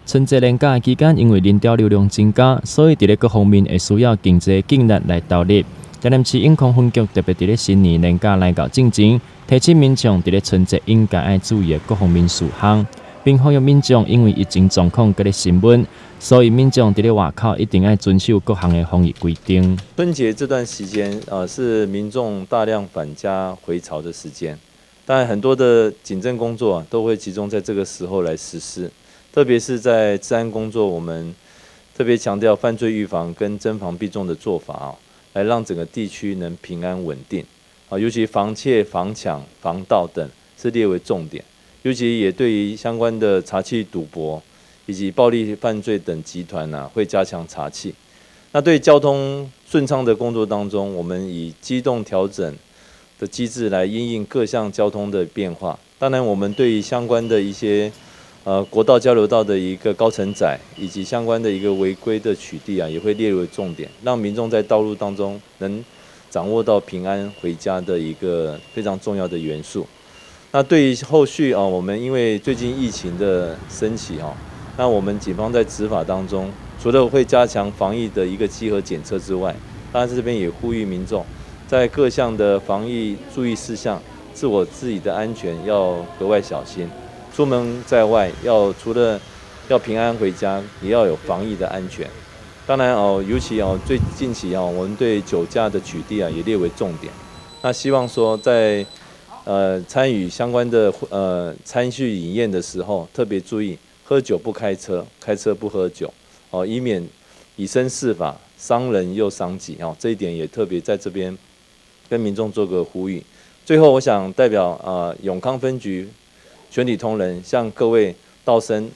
春节连假期间，因为人潮流量增加，所以伫咧各方面会需要经济劲力来投入。台南市影控分局特别伫咧新年年假来到进前，提醒民众伫咧春节应该爱注意的各方面事项，并呼吁民众因为疫情状况搁咧升温，所以民众伫咧外口一定要遵守各项的防疫规定。春节这段时间，是民众大量返家回潮的时间，当然很多的警政工作都会集中在这个时候来实施。特别是在治安工作，我们特别强调犯罪预防跟侦防并重的做法来让整个地区能平安稳定尤其防窃、防抢、防盗等是列为重点，尤其也对于相关的查缉赌博以及暴力犯罪等集团会加强查缉。那对交通顺畅的工作当中，我们以机动调整的机制来因应各项交通的变化。当然，我们对于相关的一些国道交流道的一个高承载以及相关的一个违规的取缔也会列为重点，让民众在道路当中能掌握到平安回家的一个非常重要的元素。那对于后续我们因为最近疫情的升起那我们警方在执法当中，除了会加强防疫的一个稽核检测之外，当然这边也呼吁民众在各项的防疫注意事项，自己的安全要格外小心。出门在外除了要平安回家，也要有防疫的安全。当然尤其最近期我们对酒驾的取缔也列为重点。那希望说在参与相关的餐叙饮宴的时候，特别注意喝酒不开车，开车不喝酒以免以身试法，伤人又伤己这一点也特别在这边跟民众做个呼吁。最后，我想代表永康分局全体同仁向各位道声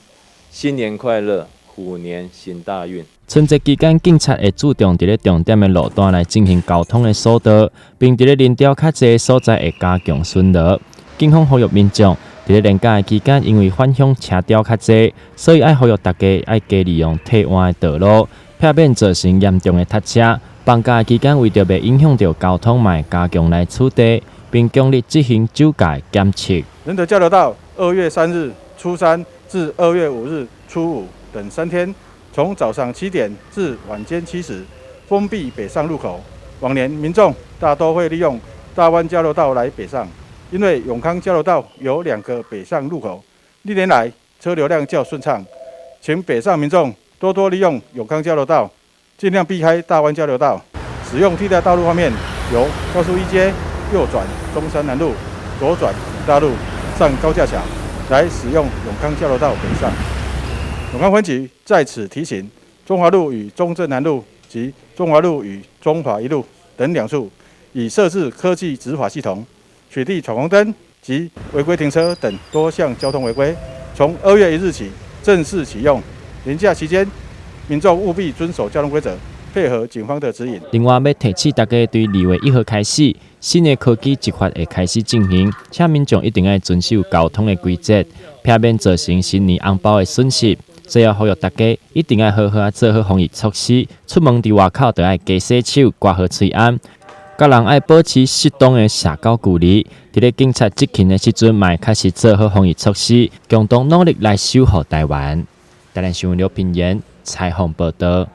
新年快乐，虎年行大运。春节期间，警察会注重伫咧重点的路段来进行交通的疏导，并伫咧人潮较济的所在会加强巡逻。警方呼吁民众伫咧年假期间，因为返乡车潮较济，所以爱呼吁大家爱加利用替换的道路，避免造成严重的塞车。放假期间，为着袂影响到交通，嘛加强来处理，并强力执行酒驾检测。仁德交流道2月3日初3至2月5日初5等3天，从早上7点至晚间7时，封闭北上入口。往年民众大多会利用大湾交流道来北上，因为永康交流道有2个北上入口，历年来车流量较顺畅，请北上民众多多利用永康交流道，尽量避开大湾交流道。使用替代道路方面，由高速1街右转中山南路，左转大路上高架桥来使用永康交流道北上。永康分局在此提醒，中华路与中正南路及中华路与中华一路等2处，已设置科技执法系统，取缔闯红灯及违规停车等多项交通违规，从2月1日起正式启用。年假期间，民众务必遵守交通规则，配合警方的指引。另外，要提醒大家，对2月1号开始，新的科技执法会开始进行，请民众一定要遵守交通的规则，避免造成新年红包的损失。最后呼吁大家一定要好好做好防疫措施，出门伫外口就要加洗手、挂好喙安，甲人爱保持适当的社交距离。伫咧警察执勤的时阵，嘛开始做好防疫措施，共同努力来守护台湾。台南新闻刘品言采访报道。